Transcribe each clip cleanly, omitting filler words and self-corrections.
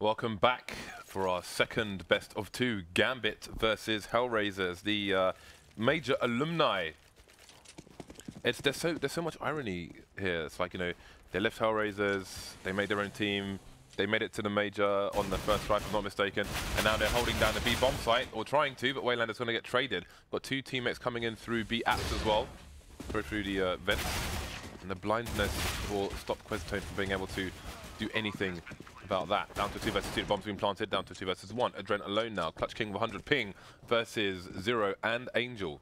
Welcome back for our second best of two, Gambit versus HellRaisers, the major alumni. There's so much irony here. It's like, you know, they left HellRaisers, they made their own team, they made it to the major on the first try, if I'm not mistaken, and now they're holding down the B bomb site, or trying to, but Waylander's going to get traded. Got two teammates coming in through B apps as well, through the vents, and the blindness will stop Questone from being able to do anything about that. Down to 2 versus 2, the bomb's been planted, down to 2 versus 1. Adren alone now, Clutch King with 100 ping versus 0 and Angel.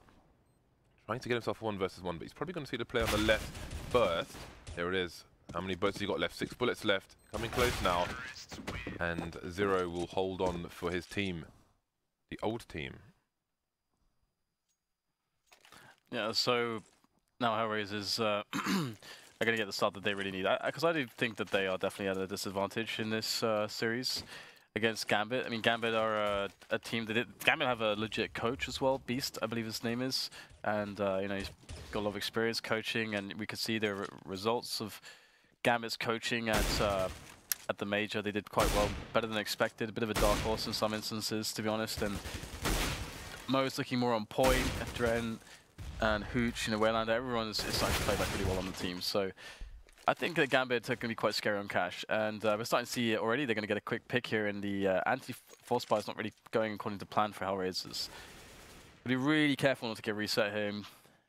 Trying to get himself 1 versus 1, but he's probably going to see the play on the left first. There it is. How many bullets has he got left? 6 bullets left. Coming close now. And 0 will hold on for his team. The old team. Yeah, so now HellRaisers are going to get the start that they really need. Because I do think that they are definitely at a disadvantage in this series against Gambit. I mean, Gambit are a team that Gambit have a legit coach as well, Beast, I believe his name is. And, you know, he's got a lot of experience coaching, and we could see the results of Gambit's coaching at the major. They did quite well, better than expected. A bit of a dark horse in some instances, to be honest. And Mo's looking more on point. Dren and Hooch, you know, Waylander, everyone is starting to play back really well on the team. So I think that Gambit are going to be quite scary on cash. And we're starting to see it already. They're going to get a quick pick here, and the anti-force buy is not really going according to plan for HellRaisers. Be really careful not to get reset here and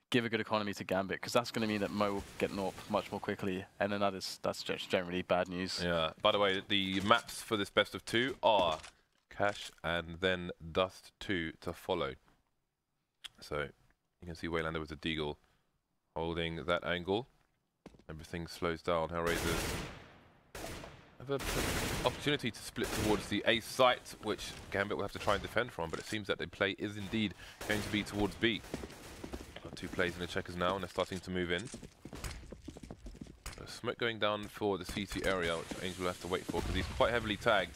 give a good economy to Gambit, because that's going to mean that Mo will get Norp much more quickly, and then that's just generally bad news. Yeah. By the way, the maps for this best of 2 are Cash and then Dust 2 to follow. So you can see Waylander with the Deagle holding that angle. Everything slows down. HellRaisers have an opportunity to split towards the A site, which Gambit will have to try and defend from, but it seems that the play is indeed going to be towards B. Got 2 plays in the checkers now, and they're starting to move in. So smoke going down for the CT area, which Angel will have to wait for, because he's quite heavily tagged.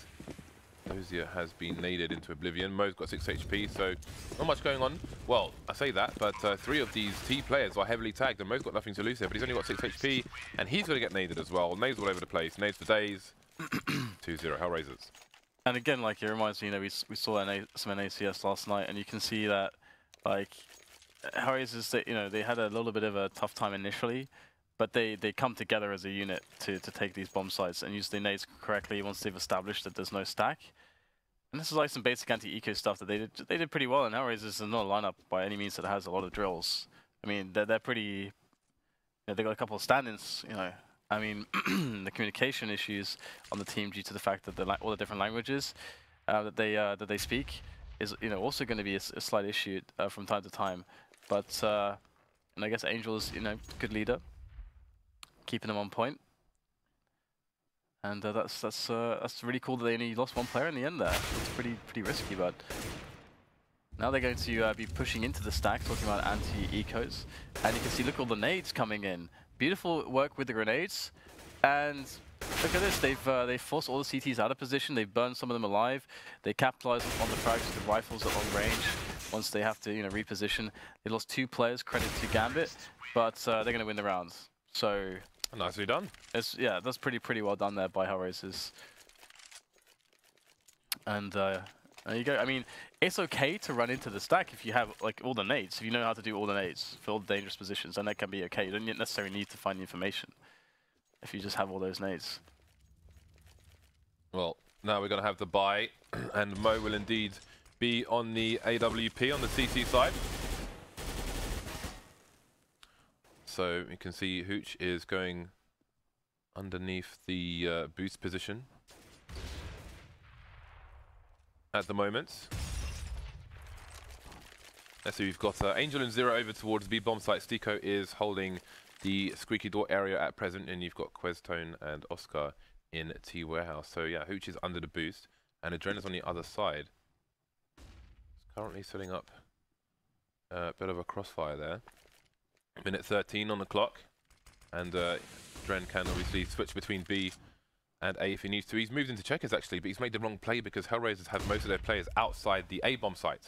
Dozier has been naded into oblivion. Mo's got 6 HP, so not much going on. Well, I say that, but 3 of these T players are heavily tagged, and Mo's got nothing to lose here, but he's only got 6 HP, and he's going to get naded as well. Nades all over the place. Nades for days. 2-0 HellRaisers. And again, like, it reminds me, you know, we saw some ECS last night, and you can see that, like, HellRaisers, you know, they had a little bit of a tough time initially, but they come together as a unit to take these bomb sites and use the nades correctly once they've established that there's no stack. And this is like some basic anti-eco stuff that they did pretty well. And HellRaisers is not a lineup by any means that has a lot of drills. I mean, they're pretty. You know, they got a couple of stand-ins. You know, I mean, the communication issues on the team due to the fact that all the different languages that they speak is, you know, also going to be a slight issue from time to time. But and I guess Angel is, you know, good leader, keeping them on point, and that's really cool that they only lost 1 player in the end there. It's pretty risky, but now they're going to be pushing into the stack, talking about anti-ecos, and you can see, look at all the nades coming in. Beautiful work with the grenades, and look at this. They've forced all the CTs out of position. They've burned some of them alive. They capitalized on the frags with the rifles at long range. Once they have to, you know, reposition, they lost 2 players. Credit to Gambit, but they're going to win the rounds. So nicely done. Yeah, that's pretty well done there by HellRaisers. And there you go. I mean, it's okay to run into the stack if you have like all the nades. If you know how to do all the nades for all the dangerous positions, then that can be okay. You don't necessarily need to find the information if you just have all those nades. Well, now we're going to have the buy, and Mo will indeed be on the AWP on the CT side. So you can see Hooch is going underneath the boost position at the moment. So we've got Angel and 0 over towards B bomb site. Stico is holding the squeaky door area at present, and you've got Questone and Oscar in T warehouse. So yeah, Hooch is under the boost, and Adren is on the other side. Currently setting up a bit of a crossfire there. Minute 13 on the clock, and Dren can obviously switch between B and A if he needs to. He's moved into checkers actually, but he's made the wrong play because HellRaisers have most of their players outside the A bomb site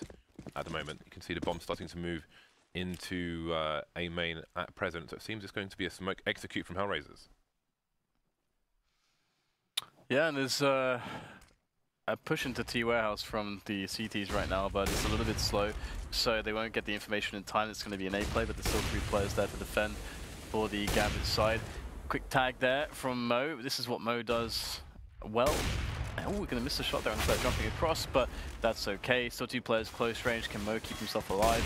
at the moment. You can see the bomb starting to move into A main at present, so it seems it's going to be a smoke execute from HellRaisers. Yeah, and there's a push into T warehouse from the CTs right now, but it's a little bit slow, so they won't get the information in time. It's going to be an A play, but there's still 3 players there to defend for the Gambit side. Quick tag there from Mo. This is what Mo does well. Oh, we're going to miss a shot there instead of jumping across, but that's okay. Still 2 players close range. Can Mo keep himself alive?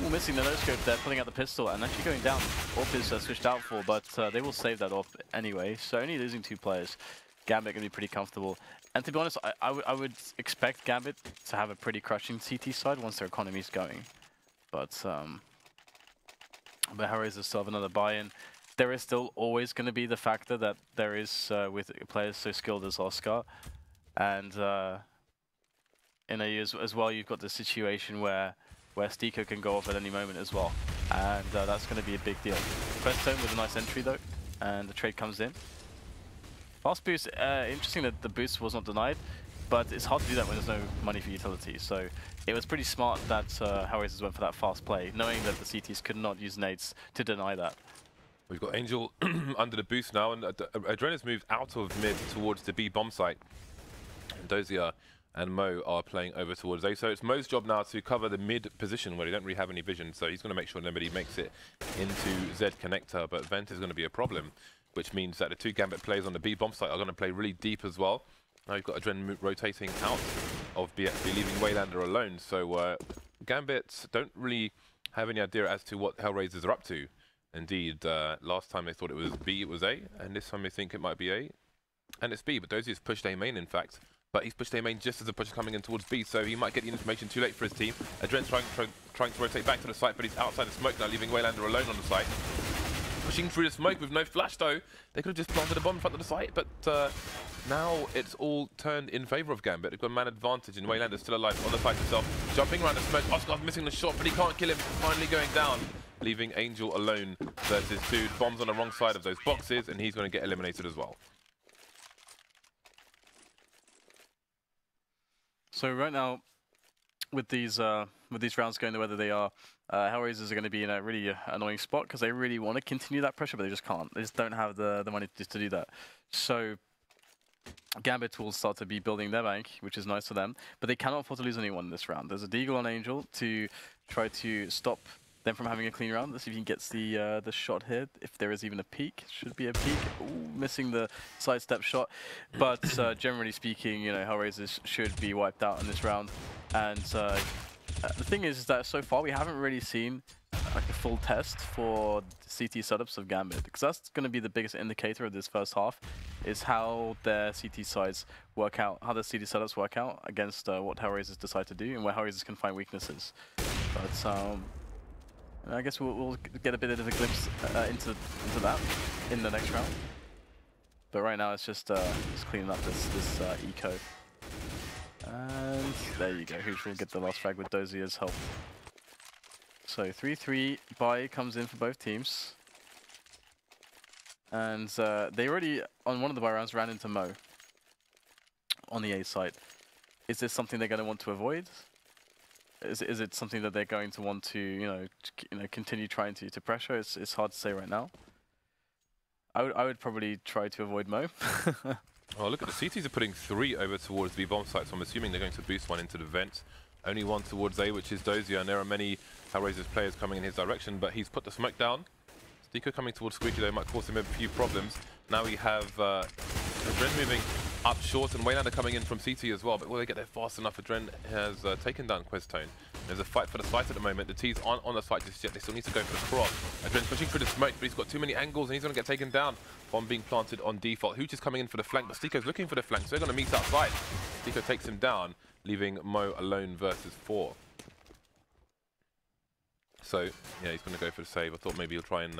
Ooh, missing the no-scope there, pulling out the pistol, and actually going down. AWP is switched out for, but they will save that AWP anyway, so only losing 2 players. Gambit going to be pretty comfortable. And to be honest, I would expect Gambit to have a pretty crushing CT side once their economy is going. But HellRaisers still have another buy-in. There is still always going to be the factor that there is with players so skilled as Oscar. And in AU as well, you've got the situation where Stiko can go off at any moment as well. And that's going to be a big deal. Questone with a nice entry though, and the trade comes in. Fast boost, interesting that the boost was not denied, but it's hard to do that when there's no money for utilities. So it was pretty smart that HellRaisers went for that fast play, knowing that the CTs could not use nades to deny that. We've got Angel under the boost now, and Adrena's moved out of mid towards the B bomb site. Dozier and Mo are playing over towards A. So it's Mo's job now to cover the mid position where they don't really have any vision. So he's going to make sure nobody makes it into Z connector, but Vent is going to be a problem, which means that the 2 Gambit players on the B bomb site are going to play really deep as well. Now you've got Adren rotating out of BXB, leaving Waylander alone. So Gambit don't really have any idea as to what HellRaisers are up to. Indeed, last time they thought it was B, it was A, and this time they think it might be A, and it's B. But Dozier's pushed A main, in fact. But he's pushed A main just as the push is coming in towards B, so he might get the information too late for his team. Adren's trying to rotate back to the site, but he's outside the smoke now, leaving Waylander alone on the site. Pushing through the smoke with no flash though. They could have just planted a bomb in front of the site, but now it's all turned in favor of Gambit. They've got man advantage, and Waylander's still alive on the site himself. Jumping around the smoke, Oscar's missing the shot, but he can't kill him. Finally going down, leaving Angel alone versus 2. Bombs on the wrong side of those boxes, and he's going to get eliminated as well. So right now, with these rounds going the way that they are, HellRaisers are going to be in a really annoying spot because they really want to continue that pressure, but they just can't. They just don't have the money to do that. So Gambit will start to be building their bank, which is nice for them, but they cannot afford to lose anyone in this round. There's a Deagle on Angel to try to stop them from having a clean round. Let's see if he gets the shot here. If there is even a peek, should be a peek. Ooh, missing the sidestep shot. But generally speaking, you know, HellRaisers should be wiped out in this round. And the thing is that so far we haven't really seen like a full test for CT setups of Gambit, because that's going to be the biggest indicator of this first half, is how their CT sides work out, how the CT setups work out against what HellRaisers decide to do and where HellRaisers can find weaknesses. But I guess we'll get a bit of a glimpse into that in the next round. But right now it's just cleaning up this eco. And there you go. Hooch will get the last frag with Dozier's help. So 3-3 buy comes in for both teams. And they already, on one of the buy rounds, ran into Mo on the A side. Is this something they're going to want to avoid? Is it something that they're going to want to, you know, continue trying to pressure? It's hard to say right now. I would probably try to avoid Mo. Oh, look at the CTs are putting 3 over towards the bomb site, so I'm assuming they're going to boost 1 into the vent. Only 1 towards A, which is Dozier, and there are many HellRaisers players coming in his direction, but he's put the smoke down. Stiko coming towards Squeaky though might cause him a few problems. Now we have Adren moving up short, and Waylander coming in from CT as well, but will they get there fast enough? Adren has taken down Questone. There's a fight for the site at the moment. The T's aren't on the site just yet. They still need to go for the cross. Adren's pushing through the smoke, but he's got too many angles and he's going to get taken down. Bomb being planted on default. Hooch is coming in for the flank, but Stiko's looking for the flank, so they're going to meet outside. Stiko takes him down, leaving Mo alone versus 4. So, yeah, he's going to go for the save. I thought maybe he'll try and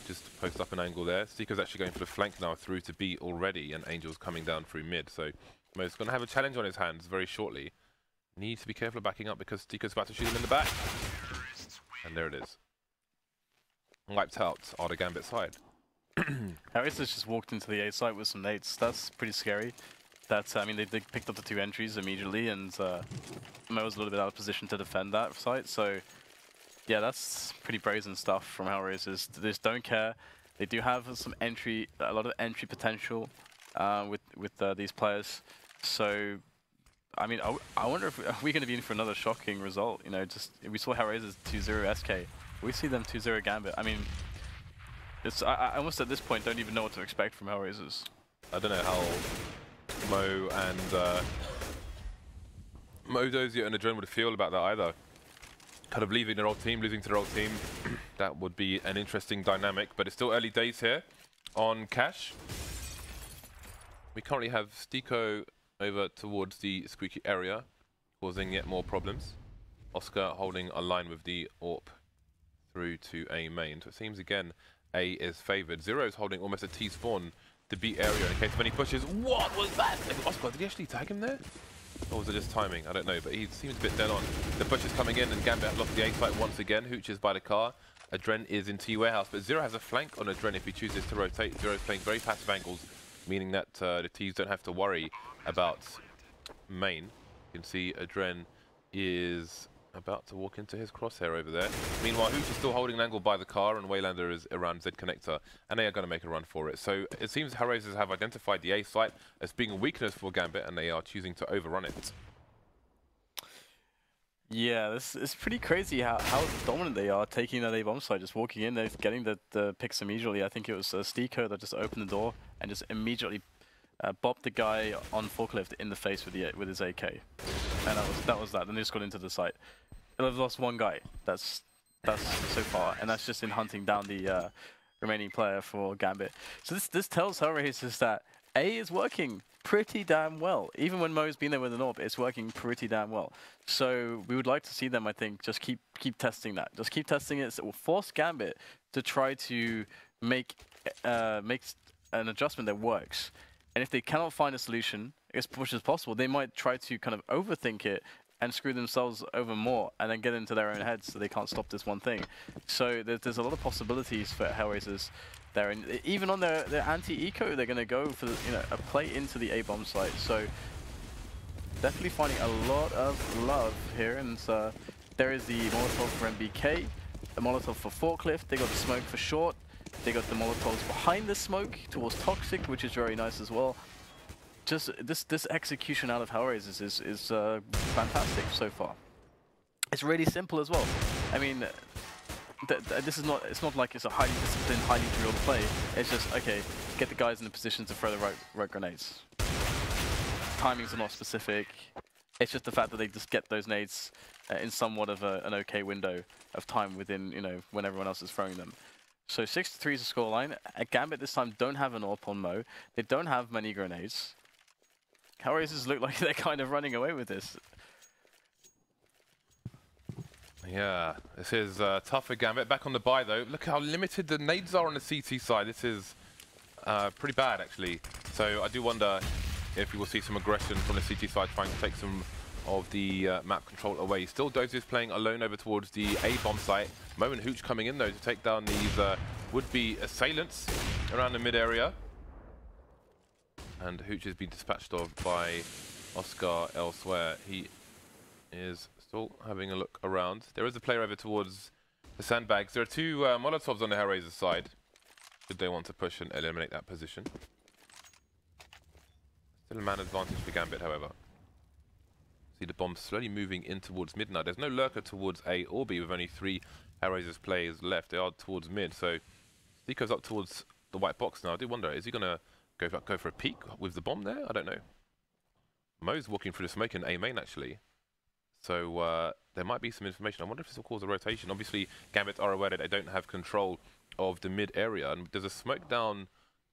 just post up an angle there. Stiko's actually going for the flank now through to B already, and Angel's coming down through mid. So Mo's going to have a challenge on his hands very shortly. Needs to be careful of backing up because Stiko's about to shoot him in the back. And there it is. Wiped out are the Gambit side. HellRaisers just walked into the A site with some nades. That's pretty scary. That's, I mean, they picked up the 2 entries immediately, and Mo was a little bit out of position to defend that site. So, yeah, that's pretty brazen stuff from HellRaisers. They just don't care. They do have some entry, a lot of entry potential with these players. So, I mean, I wonder if are we going to be in for another shocking result? You know, just we saw HellRaisers 2-0 SK. We see them 2-0 Gambit. I mean, it's I almost at this point don't even know what to expect from HellRaisers. I don't know how Mo and Mo Dozier and Adren would feel about that either. Kind of leaving their old team, losing to their old team. That would be an interesting dynamic, but it's still early days here on Cash. We currently have Stico over towards the squeaky area, causing yet more problems. Oscar holding a line with the AWP through to A main. So it seems again A is favoured. Zero is holding almost a T-spawn to beat area in case of any pushes. What was that? Oscar, did he actually tag him there? Or was it just timing? I don't know, but he seems a bit dead on. The push is coming in and Gambit lost the A site once again. Hooch is by the car. Adren is in T warehouse, but Zero has a flank on Adren if he chooses to rotate. Zero's playing very passive angles, meaning that the T's don't have to worry about main. You can see Adren is about to walk into his crosshair over there. Meanwhile, Hooch is still holding an angle by the car, and Waylander is around Z connector, and they are going to make a run for it. So it seems HellRaisers have identified the A site as being a weakness for Gambit, and they are choosing to overrun it. Yeah, this is pretty crazy how dominant they are, taking that A bomb site, just walking in, they're getting the picks immediately. I think it was Stico that just opened the door and just immediately bopped the guy on forklift in the face with his AK, and that was that. Then they just got into the site. They've lost one guy. That's so far, and that's just in hunting down the remaining player for Gambit. So this tells HellRaisers that A is working pretty damn well. Even when Mo's been there with an AWP, it's working pretty damn well. So we would like to see them, I think, just keep testing that. Just keep testing it. So it will force Gambit to try to make an adjustment that works. And if they cannot find a solution, as much as possible, they might try to kind of overthink it and screw themselves over more and then get into their own heads so they can't stop this one thing. So there's a lot of possibilities for HellRaisers there. And even on their anti-eco, they're going to go for a play into the A-bomb site. So definitely finding a lot of love here. And there is the Molotov for MBK, the Molotov for Forklift. They got the smoke for Short. They got the Molotovs behind the smoke towards Toxic, which is very nice as well. Just this execution out of HellRaisers is fantastic so far. It's really simple as well. I mean, it's not like it's a highly disciplined, highly drilled play. It's just, okay, get the guys in a position to throw the right grenades. Timings are not specific. It's just the fact that they just get those nades in somewhat of an okay window of time within, when everyone else is throwing them. So 6-3 is the scoreline. Gambit this time don't have an AWP on Mo. They don't have many grenades. HellRaisers look like they're kind of running away with this. Yeah, this is tough for Gambit. Back on the buy though. Look how limited the nades are on the CT side. This is pretty bad actually. So I do wonder if we will see some aggression from the CT side trying to take some of the map control away. Still Dozier is playing alone over towards the A-bomb site. Mo and Hooch coming in though to take down these would-be assailants around the mid-area. And Hooch has been dispatched of by Oscar elsewhere. He is still having a look around. There is a player over towards the sandbags. There are two Molotovs on the HellRaisers side. Should they want to push and eliminate that position. Still a man advantage for Gambit, however. See the bomb slowly moving in towards mid now. There's no lurker towards A or B with only 3 HellRaisers players left. They are towards mid, so Stico's up towards the white box now. I do wonder, is he going to go for a peek with the bomb there? I don't know. Mo's walking through the smoke in A main actually. So there might be some information. I wonder if this will cause a rotation. Obviously, Gambit are aware that they don't have control of the mid area. And there's a smoke down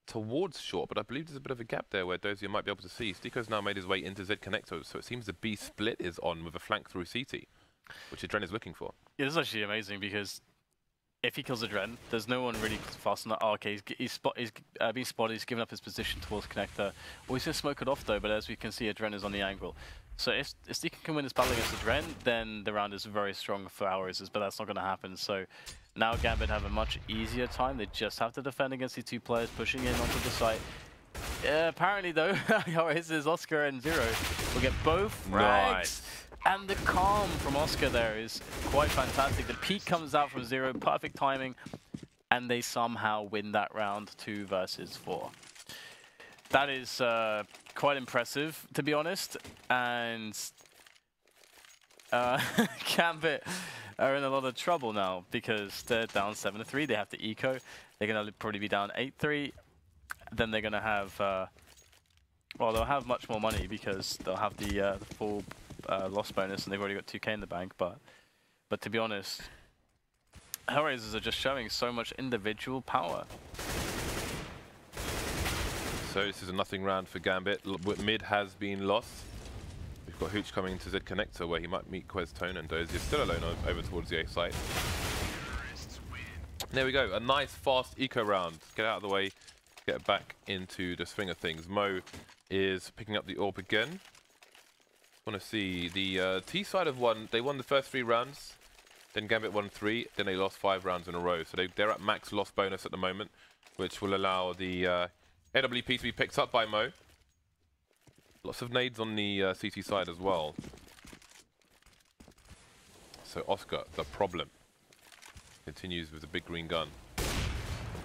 towards Short, but I believe there's a bit of a gap there where Dozier might be able to see. Stico's now made his way into Z connector, so it seems the B split is on with a flank through CT, which Adren is looking for. Yeah, this is actually amazing because if he kills Adren, there's no one really fast enough. Oh, okay, he's being spotted, he's given up his position towards connector. Well, he's going to smoke it off though, but as we can see, Adren is on the angle. So if Stico can win this battle against Adren, then the round is very strong for HellRaisers, but that's not going to happen. So now Gambit have a much easier time. They just have to defend against these 2 players pushing in onto the site. Apparently though, HellRaisers, Oscar and Zero will get both frags. Nice. And the calm from Oscar there is quite fantastic. The peak comes out from Zero, perfect timing, and they somehow win that round 2 versus 4. That is quite impressive, to be honest. And Gambit are in a lot of trouble now because they're down 7-3. They have to eco. They're going to probably be down 8-3. Then they're going to have, well, they'll have much more money because they'll have the full loss bonus, and they've already got 2K in the bank. But to be honest, HellRaisers are just showing so much individual power. So this is a nothing round for Gambit. Mid has been lost. We've got Hooch coming to Z Connector where he might meet Questone, and Dozier still alone over towards the A site. There we go, a nice fast eco round. Get out of the way, get back into the swing of things. Mo is picking up the AWP again. Want to see the T side have won. They won the first 3 rounds, then Gambit won 3, then they lost 5 rounds in a row. So they're at max loss bonus at the moment, which will allow the AWP to be picked up by Mo. Lots of nades on the CT side as well. So Oscar, the problem, continues with the big green gun.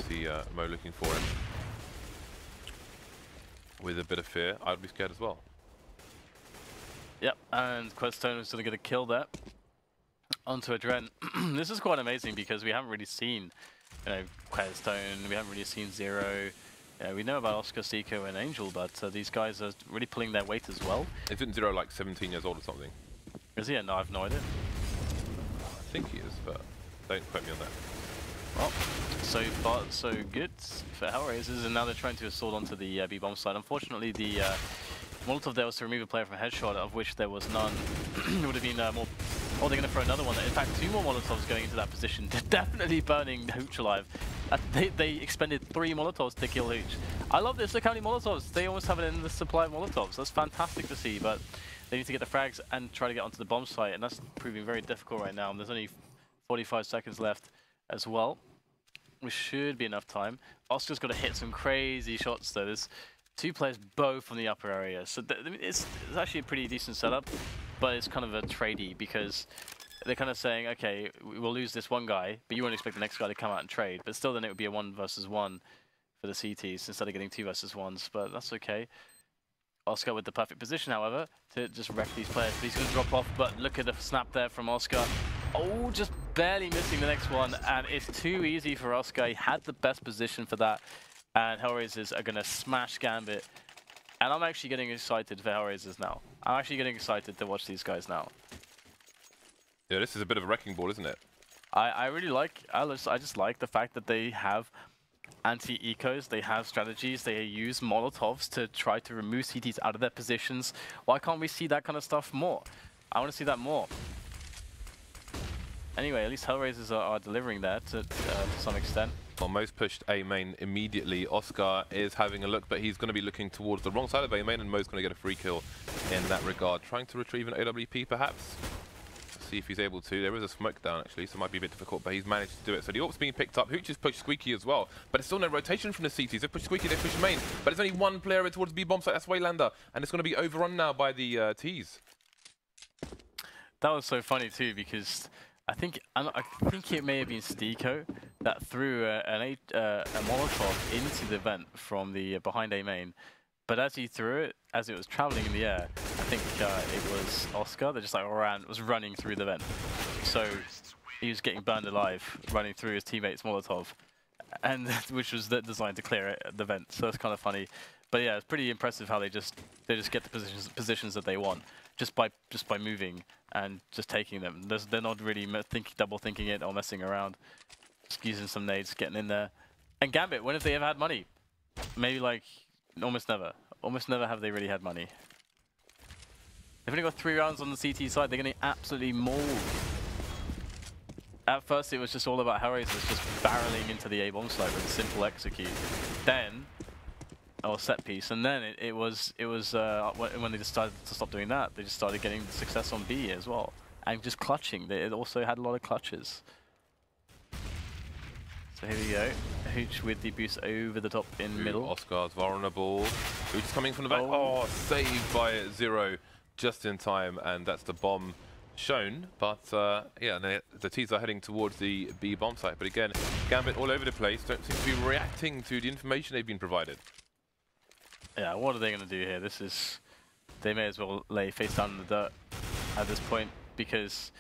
See Mo looking for him with a bit of fear. I'd be scared as well. Yep, and Questone is going to get a kill there onto Adren. This is quite amazing because we haven't really seen, Questone. We haven't really seen Zero. We know about Oscar, Seiko, and Angel, but these guys are really pulling their weight as well. Isn't Zero like 17 years old or something? Is he? No, I have no idea. I think he is, but don't quote me on that. Well, so far so good for HellRaisers, and now they're trying to assault onto the B-bomb side. Unfortunately, the Molotov there was to remove a player from headshot, of which there was none. It would have been more... Oh, they're going to throw another one. In fact, 2 more Molotovs going into that position. They're definitely burning Hooch alive. They expended 3 Molotovs to kill Hooch. I love this. Look how many Molotovs. They almost have an endless supply of Molotovs. That's fantastic to see, but they need to get the frags and try to get onto the bomb site, and that's proving very difficult right now. And there's only 45 seconds left as well, which should be enough time. Oscar's got to hit some crazy shots, though. There's 2 players both from the upper area, so it's actually a pretty decent setup, but it's kind of a tradey because they're kind of saying, okay, we'll lose this one guy, but you won't expect the next guy to come out and trade. But still, then it would be a 1 versus 1 for the CTs instead of getting 2 versus 1s, but that's okay. Oscar with the perfect position, however, to just wreck these players. But he's going to drop off, but look at the snap there from Oscar. Oh, just barely missing the next one, and it's too easy for Oscar. He had the best position for that, and HellRaisers are going to smash Gambit. And I'm actually getting excited for HellRaisers now. I'm actually getting excited to watch these guys now. Yeah, this is a bit of a wrecking ball, isn't it? I really like, I just like the fact that they have anti-ecos, they have strategies, they use Molotovs to try to remove CTs out of their positions. Why can't we see that kind of stuff more? I want to see that more. Anyway, at least HellRaisers are delivering that to some extent. Well, Mo's pushed A main immediately. Oscar is having a look, but he's going to be looking towards the wrong side of A main, and Mo's going to get a free kill in that regard. Trying to retrieve an AWP, perhaps. See if he's able to. There is a smoke down, actually, so it might be a bit difficult, but he's managed to do it. So the AWP's being picked up. Hooch has pushed Squeaky as well, but it's still no rotation from the CTs. They push Squeaky, they push main, but there's only 1 player towards B bomb site. That's Waylander, and it's going to be overrun now by the Ts. That was so funny too, because I think it may have been Steeko that threw a Molotov into the vent from the behind A main. But as he threw it, as it was traveling in the air, I think it was Oscar that just like was running through the vent. So he was getting burned alive, running through his teammate's Molotov, and which was designed to clear the vent. So it's kind of funny. But yeah, it's pretty impressive how they just get the positions that they want just by moving and just taking them. They're not really double thinking it or messing around. Just using some nades, getting in there. And Gambit, when have they ever had money? Maybe like almost never. Almost never have they really had money. They've only got 3 rounds on the CT side. They're getting absolutely mauled. At first, it was just all about HellRaisers just barreling into the A-bomb site with a simple execute. Then, or set piece, and then it was when they just started to stop doing that, they just started getting success on B as well, and just clutching. It also had a lot of clutches. So here we go. Hooch with the boost over the top in middle. Oscar's vulnerable. Hooch is coming from the back. Oh, saved by Zero just in time, and that's the bomb shown. But yeah, the Ts are heading towards the B bomb site. But again, Gambit all over the place. Don't seem to be reacting to the information they've been provided. Yeah, what are they going to do here? This is... They may as well lay face down in the dirt at this point, because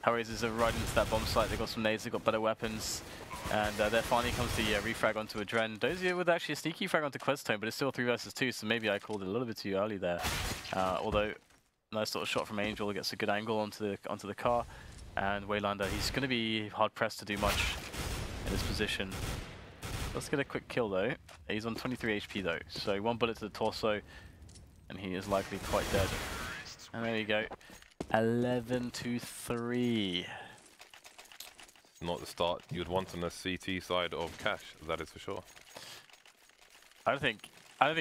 HellRaisers are right into that bomb site. They've got some nades, they've got better weapons, and there finally comes the refrag onto a Dren. Dozier with actually a sneaky frag onto Questone, but it's still 3 versus 2, so maybe I called it a little bit too early there. Although, nice sort of shot from Angel, gets a good angle onto the car, and Waylander, he's going to be hard-pressed to do much in this position. Let's get a quick kill though. He's on 23 HP though, so 1 bullet to the torso, and he is likely quite dead. And there you go, 11-3. Not the start you'd want on the CT side of Cash, that is for sure. I don't think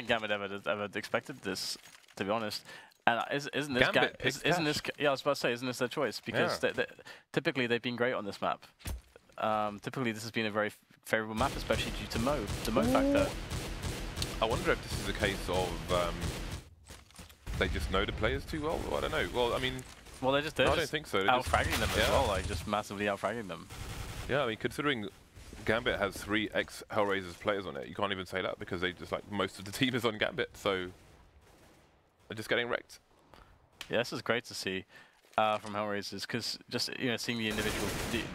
Gambit ever expected this, to be honest. And isn't this Gambit isn't this? Yeah, I was about to say, isn't this their choice? Because typically they've been great on this map. Typically this has been a very favorable map, especially due to the Mo factor. I wonder if this is a case of they just know the players too well. I don't know. Well, I mean, well, I don't think so. Out-fragging them as well, like just massively out-fragging them. Yeah, I mean, considering Gambit has 3 ex-HellRaisers players on it, you can't even say that because they just like most of the team is on Gambit, so they're just getting wrecked. Yeah, this is great to see from HellRaisers, because just seeing the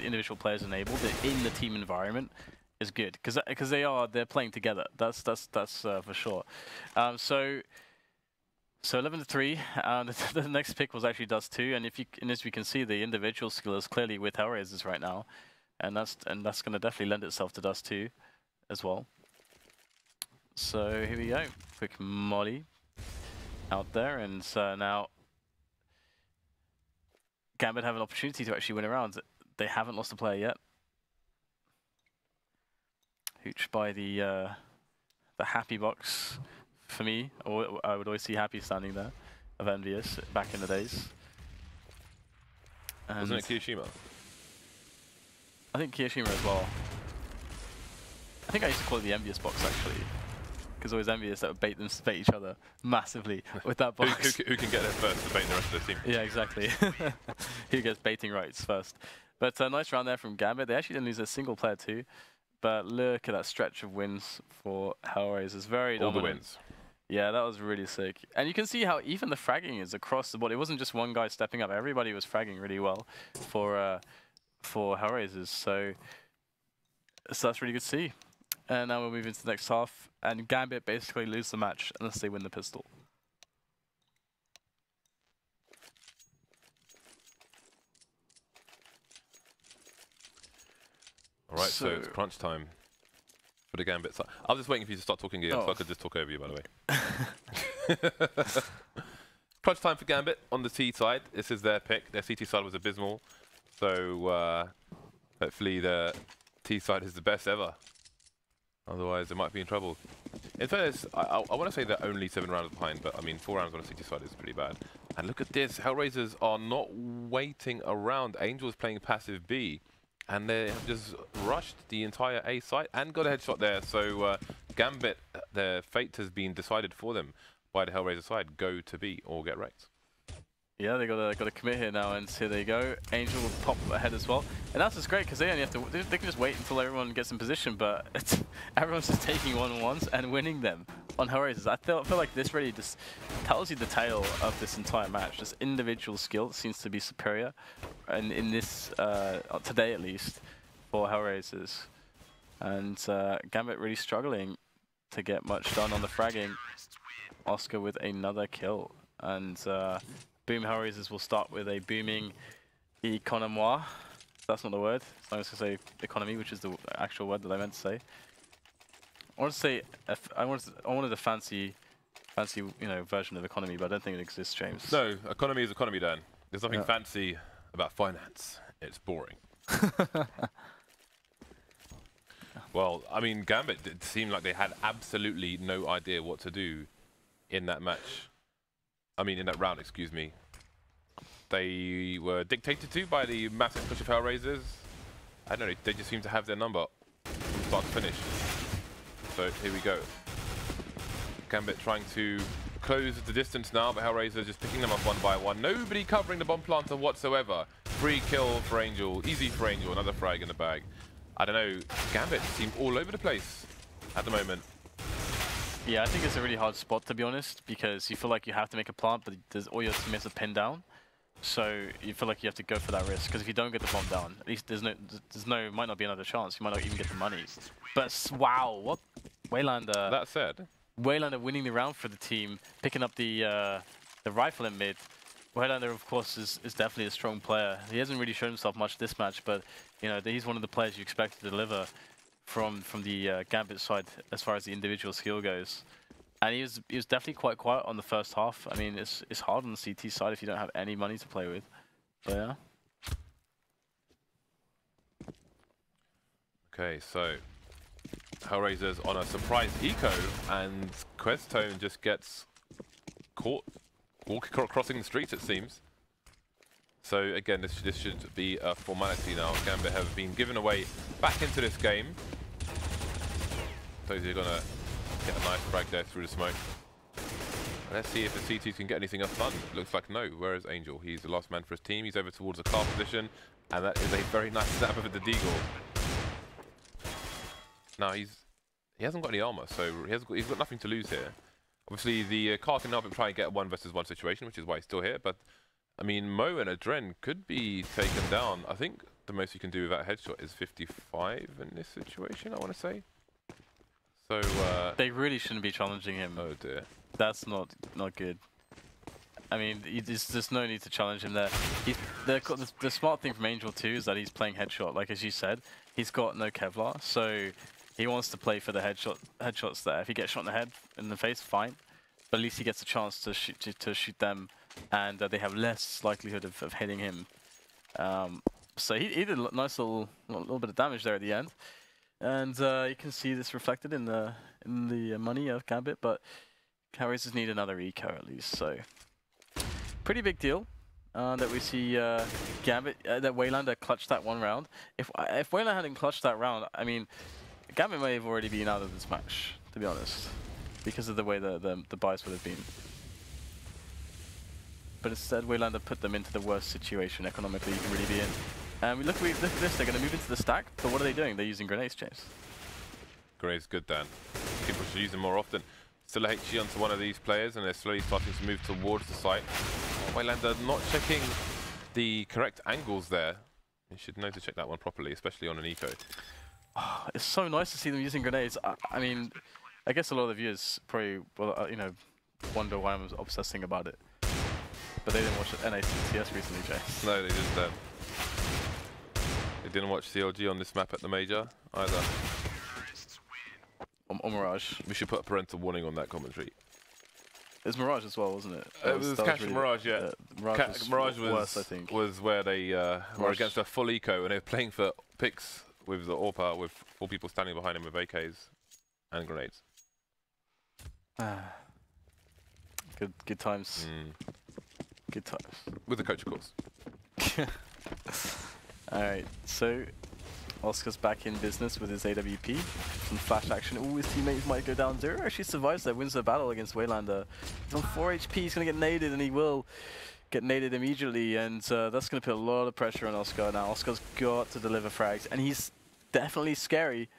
individual players enabled in the team environment is good, because they're playing together. That's for sure. So 11-3. The next pick was actually Dust 2, and as we can see, the individual skill is clearly with HellRaisers right now, and that's going to definitely lend itself to Dust 2 as well. So here we go, quick molly out there, and now Gambit have an opportunity to actually win a round. They haven't lost a player yet. Hooch by the happy box for me. I would always see Happy standing there, of Envious back in the days. And wasn't it Kiyoshima? I think Kiyoshima as well. I think I used to call it the Envious box actually, because always Envious that would bait each other massively with that box. Who can get there first to bait the rest of the team? Yeah, exactly. Who gets baiting rights first? But nice round there from Gambit. They actually didn't lose a single player too. But look at that stretch of wins for HellRaisers. Very dominant. All the wins. Yeah, that was really sick. And you can see how even the fragging is across the board. It wasn't just one guy stepping up. Everybody was fragging really well for HellRaisers. So that's really good to see. And now we'll move into the next half. And Gambit basically lose the match unless they win the pistol. Alright, so it's crunch time for the Gambit side. I was just waiting for you to start talking again, so I could just talk over you, by the way. Crunch time for Gambit on the T side. This is their pick. Their CT side was abysmal. So hopefully the T side is the best ever. Otherwise, they might be in trouble. In fairness, I want to say they're only 7 rounds behind, but I mean, 4 rounds on the CT side is pretty bad. And look at this. HellRaisers are not waiting around. Angel's playing passive B. And they have just rushed the entire A site and got a headshot there. So Gambit, their fate has been decided for them by the HellRaiser side. Go to B or get wrecked. Yeah, they got to commit here now, and here they go. Angel will pop ahead as well, and that's just great because they only have to. They can just wait until everyone gets in position, but everyone's just taking 1-on-1s and winning them on HellRaisers. I feel like this really just tells you the tale of this entire match. Just individual skill seems to be superior, and in this today at least for HellRaisers, and Gambit really struggling to get much done on the fragging. Oscar with another kill, and. Boom HellRaisers will start with a booming economoire. That's not the word. I was going to say economy, which is the actual word that I meant to say. I want to say I wanted a fancy version of economy, but I don't think it exists, James. No, economy is economy, Dan. There's nothing fancy about finance. It's boring. Well, I mean, Gambit it seemed like they had absolutely no idea what to do in that match. I mean, in that round, excuse me. They were dictated to by the massive push of HellRaisers. I don't know, they just seem to have their number from start to finish. So here we go. Gambit trying to close the distance now, but HellRaisers just picking them up one by one. Nobody covering the bomb planter whatsoever. Free kill for Angel, easy for Angel, another frag in the bag. I don't know, Gambit seem all over the place at the moment. Yeah, I think it's a really hard spot, to be honest, because you feel like you have to make a plant, but all your teammates are pinned down. So you feel like you have to go for that risk, because if you don't get the bomb down, at least might not be another chance. You might not even get the money. But wow, what Waylander? That said, Waylander winning the round for the team, picking up the rifle in mid. Waylander, of course, is definitely a strong player. He hasn't really shown himself much this match, but you know he's one of the players you expect to deliver from the Gambit side as far as the individual skill goes. And he was definitely quite quiet on the first half. I mean, it's hard on the CT side if you don't have any money to play with. But yeah. Okay, so HellRaisers on a surprise eco, and Questone just gets caught crossing the streets, it seems. So again, this should be a formality now. Gambit have been given away back into this game. So you're gonna get a nice frag there through the smoke. Let's see if the CTs can get anything else done. Looks like no. Where is Angel? He's the last man for his team. He's over towards the car position, and that is a very nice snap of the deagle. Now he hasn't got any armor, so he's got nothing to lose here. Obviously, the car can help him try and get a 1 versus 1 situation, which is why he's still here. But I mean, Mo and Adren could be taken down. I think the most you can do without a headshot is 55 in this situation, I want to say. So they really shouldn't be challenging him. Oh dear. That's not good. I mean, there's no need to challenge him there. The smart thing from Angel too is that he's playing headshot. Like as you said, he's got no Kevlar, so he wants to play for the headshots there. If he gets shot in the head, in the face, fine. But at least he gets a chance to shoot them, and they have less likelihood of hitting him. So he did a nice little bit of damage there at the end, and you can see this reflected in the money of Gambit. But HellRaisers need another eco at least. So pretty big deal that we see Gambit that Waylander clutched that one round. If Waylander hadn't clutched that round, I mean, Gambit may have already been out of this match, to be honest, because of the way the bias would have been. But instead, Waylander put them into the worst situation economically you can really be in. And look at this, they're going to move into the stack, but what are they doing? They're using grenades, James. Grenades, good, Dan. People should use them more often. Still a HG onto one of these players, and they're slowly starting to move towards the site. Waylander not checking the correct angles there. You should know to check that one properly, especially on an eco. Oh, it's so nice to see them using grenades. I mean, I guess a lot of the viewers probably will, you know, wonder why I'm obsessing about it. But they didn't watch ECS recently, James. No, they didn't. They didn't watch CLG on this map at the major either. Or Mirage. We should put a parental warning on that commentary. It was Mirage as well, wasn't it? It was Cash and Mirage, yeah. Mirage was worse, I think. Was where they were against a full eco, and they were playing for picks with the AWP with 4 people standing behind him with AKs and grenades. Good times. Good times. With the coach, of course. Alright, so Oscar's back in business with his AWP. Some flash action. Ooh, his teammates might go down. Zero actually survives that, wins the battle against Waylander. He's on 4 HP, he's going to get naded, and he will get naded immediately, and that's going to put a lot of pressure on Oscar now. Oscar's got to deliver frags, and he's definitely scary.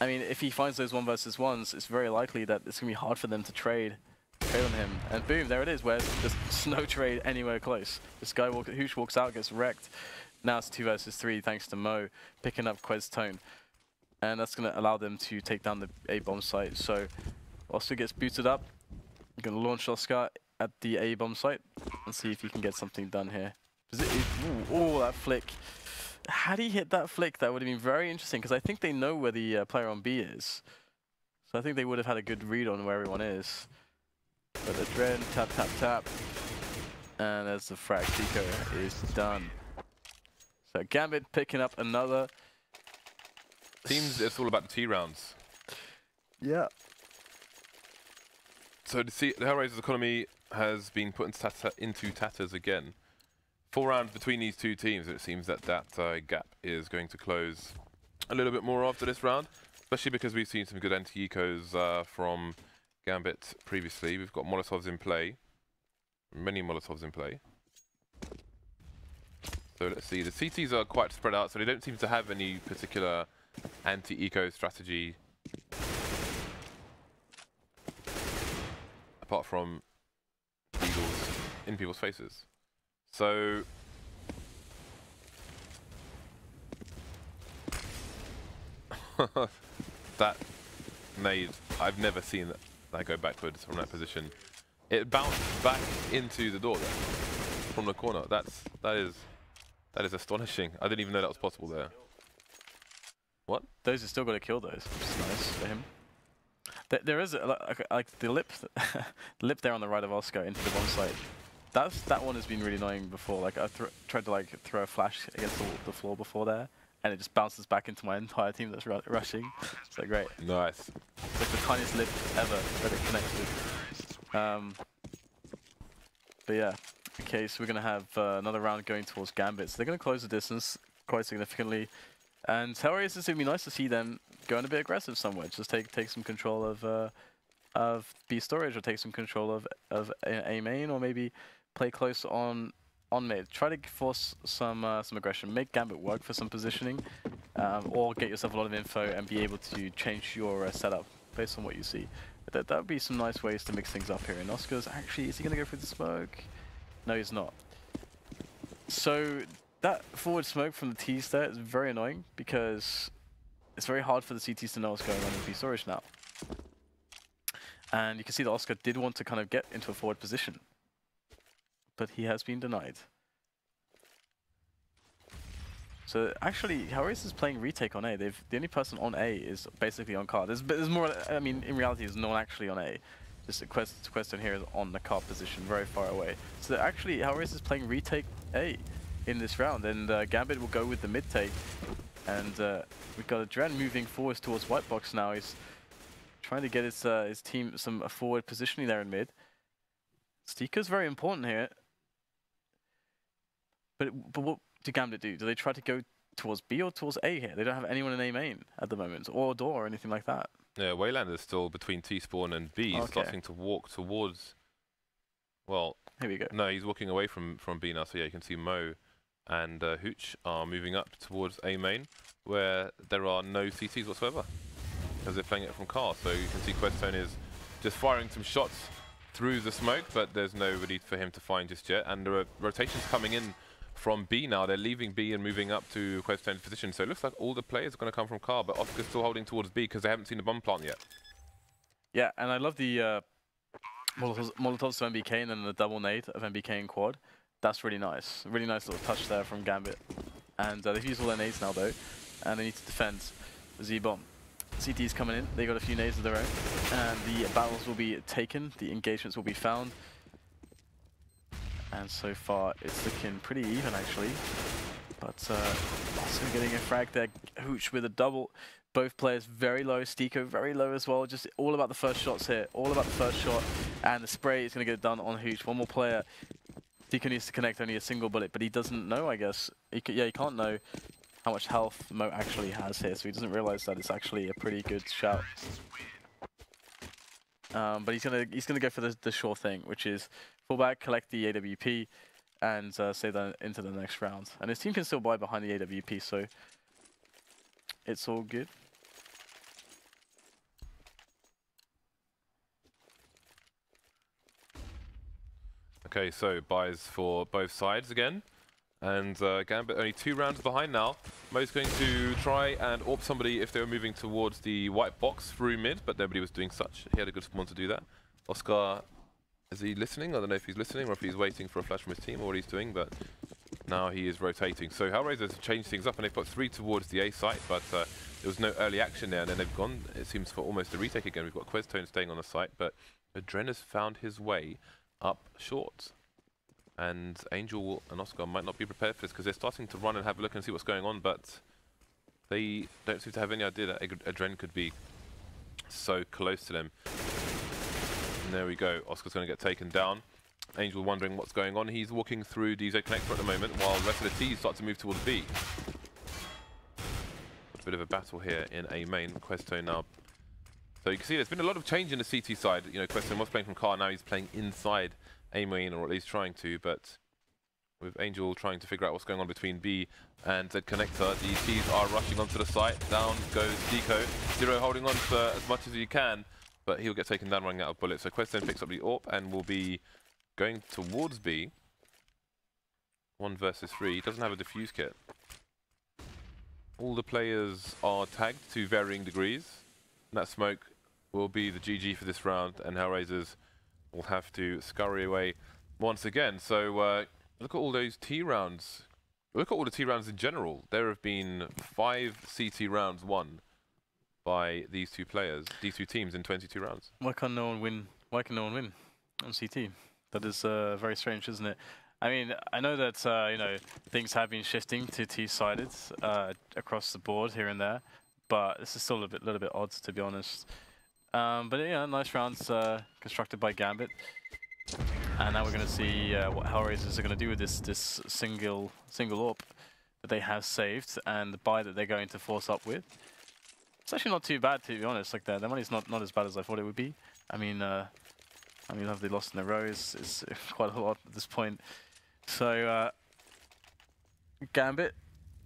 I mean, if he finds those 1 versus 1s, it's very likely that it's going to be hard for them to trade on him. And boom, there it is, where there's no trade anywhere close. This guy, Hoosh walks out, gets wrecked. Now it's 2 versus 3 thanks to Mo picking up Questone. And that's going to allow them to take down the A bomb site. So Oscar gets booted up. You're going to launch Oscar at the A bomb site and see if he can get something done here. Ooh, that flick. Had he hit that flick, that would have been very interesting, because I think they know where the player on B is. So I think they would have had a good read on where everyone is. But the Dren, tap, tap, tap. And there's the frag. Pico is done. So Gambit picking up another. Seems it's all about the T rounds. Yeah. So the HellRaisers economy has been put into tatters again. 4 rounds between these two teams, and it seems that gap is going to close a little bit more after this round, especially because we've seen some good anti-ecos from Gambit previously. We've got Molotovs in play, many Molotovs in play. So let's see, the CTs are quite spread out, so they don't seem to have any particular anti-eco strategy. apart from Eagles in people's faces. So that nade, I've never seen that go backwards from that position. It bounced back into the door there, from the corner. That is astonishing. I didn't even know that was possible there. What? Those have still got to kill those, which is nice for him. There is like the lip, lip there on the right of Oscar into the bomb site. That one has been really annoying before. Like I tried to like throw a flash against the floor before there, and it just bounces back into my entire team that's rushing. So great. Nice. It's like the tiniest lip ever that it connects with. But yeah, okay, so we're gonna have another round going towards Gambit. So they're gonna close the distance quite significantly. And HellRaisers, it'd be nice to see them going a bit aggressive somewhere. Just take some control of B storage, or take some control of A main, or maybe play close on mid. Try to force some aggression. Make Gambit work for some positioning, or get yourself a lot of info and be able to change your setup based on what you see. That would be some nice ways to mix things up here. And Oscar's actually, is he gonna go through the smoke? No, he's not. So that forward smoke from the T's there is very annoying, because it's very hard for the CTs to know what's going on in B storage now. And you can see that Oscar did want to kind of get into a forward position, but he has been denied. So actually, HellRaisers is playing retake on A. The only person on A is basically on car. There's more. I mean, in reality, there's no one actually on A. Just a question here is on the car position, very far away. So actually, HellRaisers is playing retake A in this round, and Gambit will go with the mid take. And we've got Adren moving forwards towards white box now. He's trying to get his team some forward positioning there in mid. Steaker's very important here. But what do Gambit do? Do they try to go towards B or towards A here? They don't have anyone in A main at the moment, or door or anything like that. Yeah, Wayland is still between T spawn and B. He's starting to walk towards. Well, here we go. No, he's walking away from B now. So yeah, you can see Mo and Hooch are moving up towards A main, where there are no CTs whatsoever, because they're playing it from car. So you can see Questone is just firing some shots through the smoke, but there's nobody for him to find just yet. And there are rotations coming in from B now. They're leaving B and moving up to Questone's position. So it looks like all the players are going to come from car, but Oscar's still holding towards B because they haven't seen the bomb plant yet. Yeah, and I love the Molotovs to MBK and then the double nade of MBK and quad. That's really nice. Really nice little touch there from Gambit. And they've used all their nades now though, and they need to defend Z-bomb. CT's coming in, they got a few nades of their own, and the battles will be taken, the engagements will be found. And so far, it's looking pretty even actually. But also getting a frag there, Hooch with a double. Both players very low, Stiko very low as well. Just all about the first shots here, all about the first shot. And the spray is going to get done on Hooch. One more player. Stiko needs to connect only a single bullet, but he doesn't know, I guess. He can't know how much health Mo actually has here, so he doesn't realize that it's actually a pretty good shout. But he's gonna go for the sure thing, which is fall back, collect the AWP, and save that into the next round. And his team can still buy behind the AWP, so it's all good. Okay, so buys for both sides again. And Gambit only 2 rounds behind now. Mo's going to try and AWP somebody if they were moving towards the white box through mid, but nobody was doing such. He had a good spawn to do that. Oscar, is he listening? I don't know if he's listening or if he's waiting for a flash from his team or what he's doing, but now he is rotating. So HellRaisers have changed things up and they've put 3 towards the A site, but there was no early action there, and then they've gone, it seems, for almost a retake again. We've got Questone staying on the site, but Adren has found his way up short. And Angel and Oscar might not be prepared for this because they're starting to run and have a look and see what's going on, but they don't seem to have any idea that Adren could be so close to them. And there we go. Oscar's going to get taken down. Angel wondering what's going on. He's walking through the Z connector at the moment while the rest of the T's start to move towards B. A bit of a battle here in A main. Questone now. So you can see there's been a lot of change in the CT side. You know, Questone was playing from car, now he's playing inside A main, or at least trying to, but with Angel trying to figure out what's going on between B and Z connector, the T's are rushing onto the site. Down goes Deco. Zero holding on to as much as he can, but he'll get taken down running out of bullets. So Quest then picks up the AWP and will be going towards B. 1 versus 3. He doesn't have a defuse kit. All the players are tagged to varying degrees. And that smoke will be the GG for this round, and HellRaisers will have to scurry away once again. So look at all those T rounds. Look at all the T rounds in general. There have been 5 CT rounds won by these two players, these two teams in 22 rounds. Why can no one win? Why can no one win on CT? That is very strange, isn't it? I mean, I know that you know, things have been shifting to T-sided across the board here and there, but this is still a little bit odd, to be honest. But yeah, nice rounds constructed by Gambit, and now we're going to see what HellRaisers are going to do with this single AWP that they have saved and the buy that they're going to force up with. It's actually not too bad, to be honest. Like their money's not as bad as I thought it would be. I mean, have they lost in a row is quite a lot at this point. So Gambit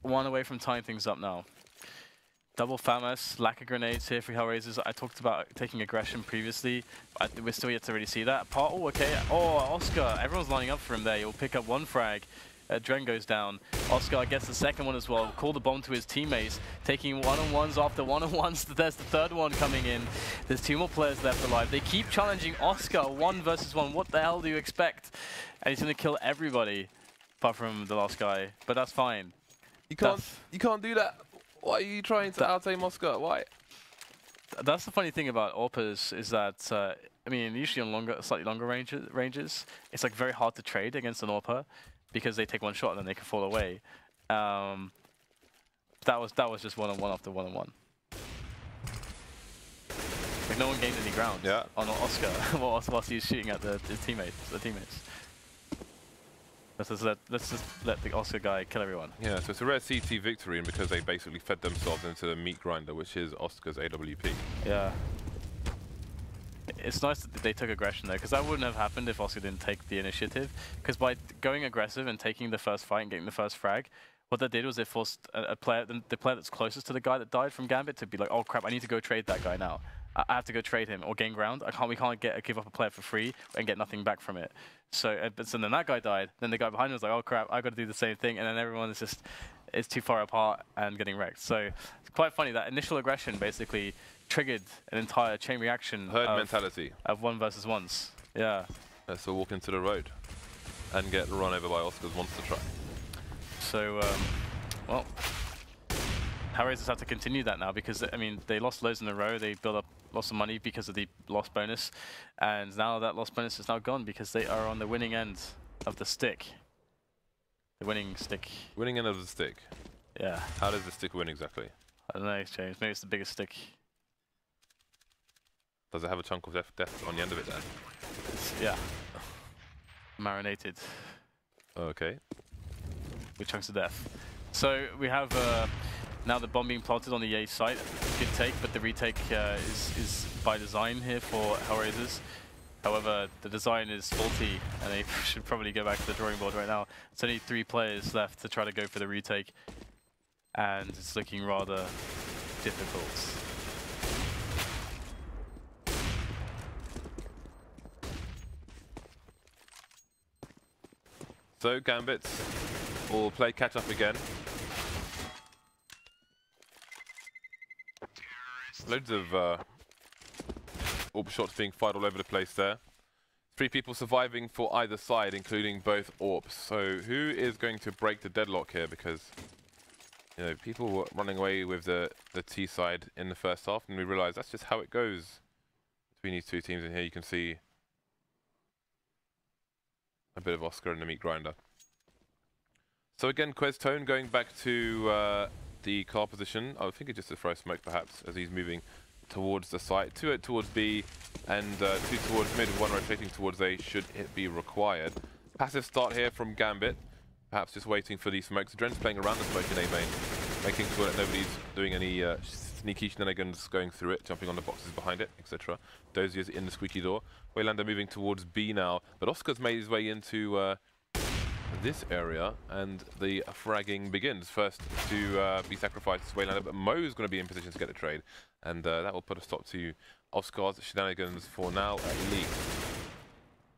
1 away from tying things up now. Double FAMAS, lack of grenades here for HellRaisers. I talked about taking aggression previously. We're still yet to really see that. Oh, okay. Oh, Oscar. Everyone's lining up for him there. He'll pick up 1 frag. Dren goes down. Oscar gets the second one as well. Call the bomb to his teammates. Taking one-on-ones after one-on-ones. There's the third one coming in. There's 2 more players left alive. They keep challenging Oscar 1 versus 1. What the hell do you expect? And he's going to kill everybody apart from the last guy. But that's fine. You can't do that. Why are you trying to out-aim Oscar? Why? That's the funny thing about AWPers is that, I mean, usually on slightly longer ranges, it's like very hard to trade against an AWPer because they take 1 shot and then they can fall away. That was just one-on-one after one-on-one. Like no one gained any ground on Oscar whilst he was shooting at the teammates. Let's just let the Oscar guy kill everyone. Yeah, so it's a rare CT victory, and because they basically fed themselves into the meat grinder, which is Oscar's AWP. Yeah. It's nice that they took aggression though, because that wouldn't have happened if Oscar didn't take the initiative. Because by going aggressive and taking the first fight and getting the first frag, what that did was it forced the player that's closest to the guy that died from Gambit to be like, oh crap, I need to go trade that guy now. I have to go trade him or gain ground. We can't give up a player for free and get nothing back from it. So, so then that guy died. Then the guy behind him was like, oh crap, I got to do the same thing. And then everyone is too far apart and getting wrecked. So it's quite funny that initial aggression basically triggered an entire chain reaction. Herd mentality. Of 1 versus 1s. Yeah. Let's all walk into the road and get run over by Oscar's monster truck. So, well, HellRaisers have to continue that now because, I mean, they lost loads in a row. They built up lots of money because of the lost bonus. And now that lost bonus is now gone because they are on the winning end of the stick. The winning stick. Winning end of the stick? Yeah. How does the stick win exactly? I don't know, James. Maybe it's the biggest stick. Does it have a chunk of death on the end of it then? Yeah. Marinated. Okay. With chunks of death. So we have now the bomb being planted on the A site. Good take, but the retake is by design here for HellRaisers. However, the design is faulty, and they should probably go back to the drawing board right now. It's only 3 players left to try to go for the retake, and it's looking rather difficult. So Gambit will play catch up again. Loads of AWP shots being fired all over the place there. 3 people surviving for either side, including both AWPs. So who is going to break the deadlock here? Because you know, people were running away with the T side in the first half, and we realised that's just how it goes between these 2 teams. And here you can see a bit of Oscar in the meat grinder. So again, Questone going back to the car position. I think it's just a throw smoke perhaps as he's moving towards the site. 2 towards B and 2 towards mid, 1 rotating towards A should it be required. Passive start here from Gambit. Perhaps just waiting for these smokes. Dren's playing around the smoke in A main, making sure that nobody's doing any sneaky shenanigans going through it, jumping on the boxes behind it, etc. Dozier's in the squeaky door. Waylander moving towards B now, but Oscar's made his way into this area, and the fragging begins. First to be sacrificed is Waylander, but Mo's going to be in position to get the trade, And that will put a stop to Oscar's shenanigans for now, at least.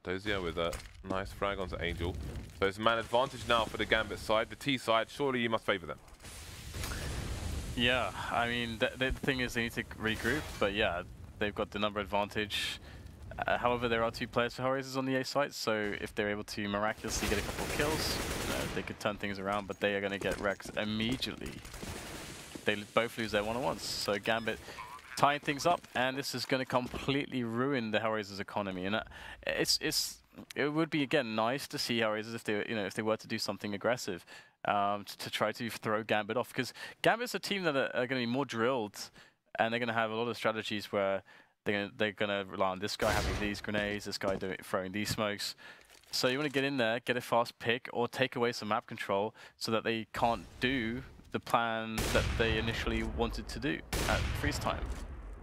Dozier with a nice frag onto Angel. So it's man advantage now for the Gambit side. The T side, surely you must favour them. Yeah, I mean, the thing is they need to regroup, but yeah, they've got the number advantage. However, there are 2 players for HellRaisers on the A site, so if they're able to miraculously get a couple of kills, they could turn things around, but they are going to get wrecked immediately. They both lose their one-on-ones, so Gambit tying things up, and this is going to completely ruin the HellRaisers economy. And it would be again nice to see HellRaisers if they were to do something aggressive to try to throw Gambit off, because Gambit's a team that are going to be more drilled, and they're going to have a lot of strategies where they're going to rely on this guy having these grenades, this guy throwing these smokes. So you want to get in there, get a fast pick, or take away some map control so that they can't do the plan that they initially wanted to do at freeze time.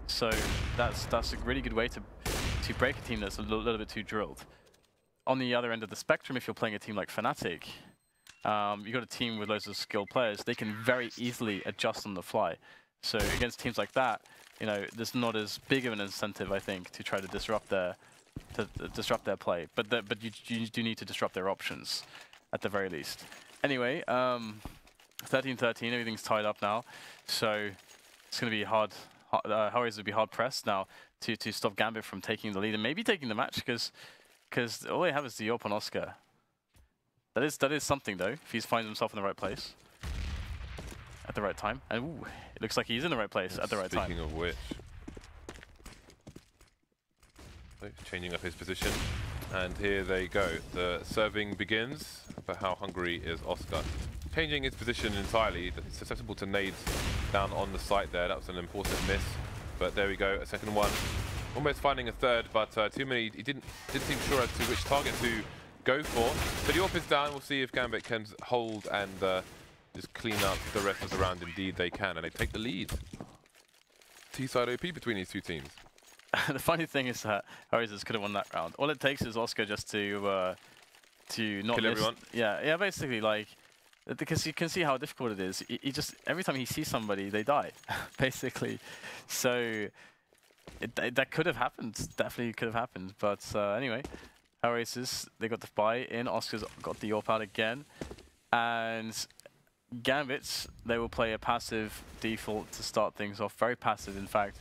So that's a really good way to break a team that's a little bit too drilled. On the other end of the spectrum, if you're playing a team like Fnatic, you've got a team with loads of skilled players. They can very easily adjust on the fly. So against teams like that, there's not as big of an incentive, I think, to try to disrupt their play. But you do need to disrupt their options, at the very least. Anyway, 13-13, everything's tied up now, so it's going to be hard. HellRaisers will be hard pressed now to stop Gambit from taking the lead and maybe taking the match, because all they have is the AWP on Oscar. That is something though, if he finds himself in the right place at the right time. And ooh, it looks like he's in the right place at the right time. Speaking of which, so he's changing up his position, and here they go. The serving begins. But how hungry is Oscar? Changing his position entirely. It's susceptible to nades down on the site there. That was an important miss. But there we go, a second one. Almost finding a third, but too many. He didn't seem sure as to which target to go for. So the AWP is down. We'll see if Gambit can hold and just clean up the rest of the round. Indeed, they can, and they take the lead. T-side OP between these 2 teams. The funny thing is that HellRaisers could have won that round. All it takes is Oscar just to not kill everyone. Yeah, basically, like, because you can see how difficult it is. He just, every time he sees somebody, they die, basically. So that could have happened. Definitely could have happened. But anyway, HellRaisers, they got the buy in. Oscar's got the AWP out again, and Gambits, they will play a passive default to start things off. Very passive, in fact.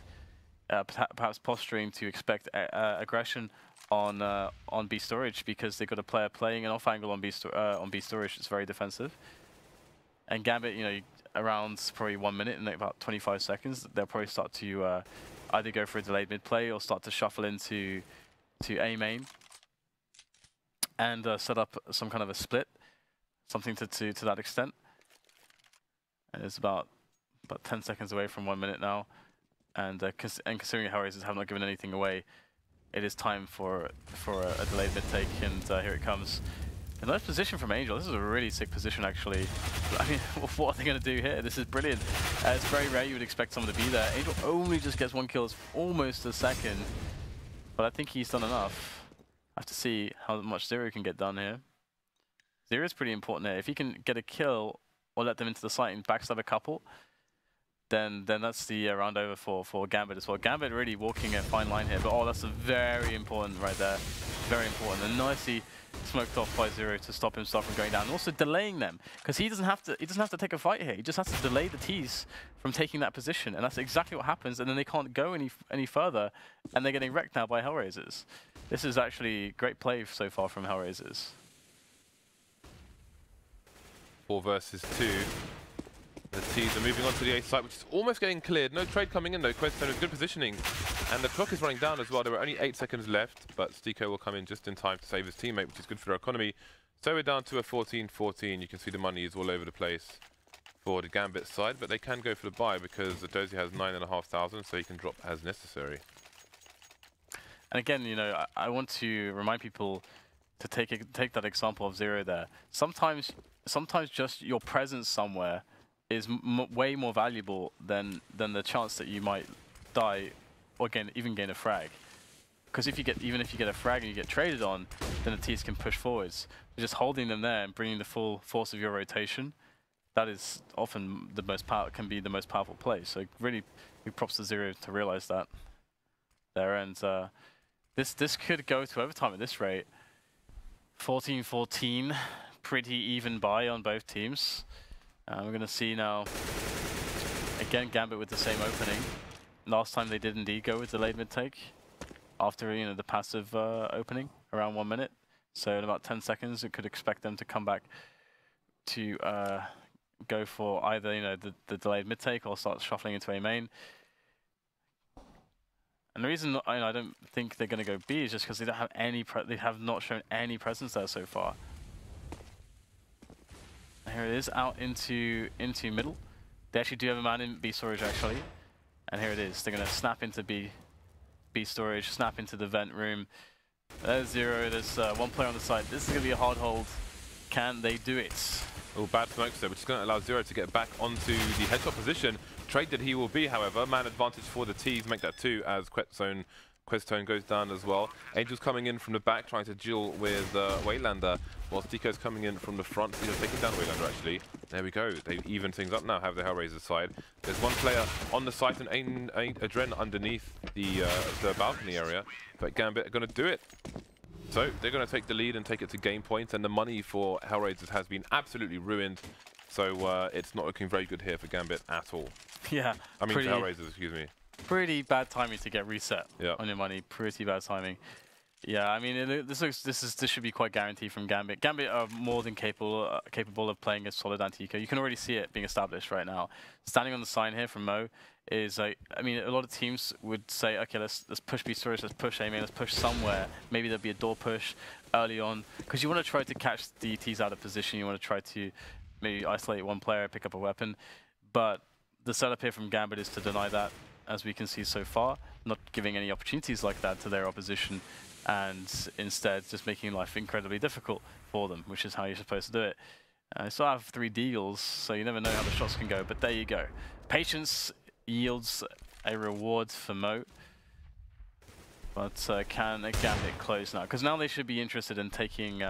Perhaps posturing to expect aggression on B storage, because they've got a player playing an off angle on B storage. It's very defensive. And Gambit, around probably 1 minute and about 25 seconds, they'll probably start to either go for a delayed mid play or start to shuffle into A main and set up some kind of a split, something to that extent. And it's about 10 seconds away from 1 minute now. And considering HellRaisers have not given anything away, it is time for a delayed mid take, and here it comes. A nice position from Angel. This is a really sick position, actually. I mean, what are they going to do here? This is brilliant. It's very rare you would expect someone to be there. Angel only just gets 1 kill. It's almost a second, but I think he's done enough. I have to see how much Zero can get done here. Zero is pretty important here. If he can get a kill or let them into the site and backstab a couple, then that's the round over for Gambit as well. Gambit really walking a fine line here, but oh, that's very important right there. Very important. And nicely smoked off by Zero to stop himself from going down, and also delaying them, because he doesn't have to take a fight here. He just has to delay the T's from taking that position, and that's exactly what happens. And then they can't go any further, and they're getting wrecked now by HellRaisers. This is actually great play so far from HellRaisers. 4 versus 2. The T's are moving on to the A site, which is almost getting cleared. No trade coming in though. Questone with good positioning. And the clock is running down as well. There were only 8 seconds left, but Stico will come in just in time to save his teammate, which is good for their economy. So we're down to a 14-14. You can see the money is all over the place for the Gambit side, but they can go for the buy because the Dozy has 9,500, so he can drop as necessary. And again, I want to remind people to take that example of Zero there. Sometimes just your presence somewhere is way more valuable than the chance that you might die or even gain a frag. Because even if you get a frag and you get traded on, then the T's can push forwards. So just holding them there and bringing the full force of your rotation, that is often can be the most powerful play. So really Big props to Zero to realize that there. And this could go to overtime at this rate. 14-14, pretty even buy on both teams. We're going to see now, again, Gambit with the same opening. Last time they did indeed go with delayed mid-take after, you know, the passive opening around 1 minute. So in about 10 seconds, it could expect them to come back to go for either, you know, the delayed mid-take or start shuffling into A main. And the reason I don't think they're going to go B is just because they don't have any. They have not shown any presence there so far. And here it is, out into middle. They actually do have a man in B storage actually, and here it is. They're going to snap into B storage, snap into the vent room. There's Zero. There's one player on the side. This is going to be a hard hold. Can they do it? Oh, bad smokes there, which is going to allow Zero to get back onto the headshot position. Traded he will be, however. Man advantage for the T's, make that 2 as Questone goes down as well. Angel's coming in from the back, trying to duel with Waylander, whilst Tico's coming in from the front. He's taking down Waylander, actually. There we go. They even things up now, have the HellRaisers side. There's one player on the site and Adren underneath the balcony area, but Gambit are going to do it. So they're going to take the lead and take it to game point, and the money for HellRaisers has been absolutely ruined. So it's not looking very good here for Gambit at all. Yeah. I mean, for HellRaisers, excuse me. Pretty bad timing to get reset on your money. Pretty bad timing. Yeah, I mean, this should be quite guaranteed from Gambit. Gambit are more than capable of playing a solid anti-eco. You can already see it being established right now. Standing on the sign here from Mo is like, I mean, a lot of teams would say, okay, let's push B storage, let's push A main, let's push somewhere. Maybe there'll be a door push early on because you want to try to catch the ETs out of position. You want to try to maybe isolate one player, pick up a weapon. But the setup here from Gambit is to deny that, as we can see so far, not giving any opportunities like that to their opposition, and instead just making life incredibly difficult for them, which is how you're supposed to do it. I still have 3 deagles, so you never know how the shots can go, but there you go. Patience yields a reward for Mo, but can Gambit close now? Because now they should be interested in taking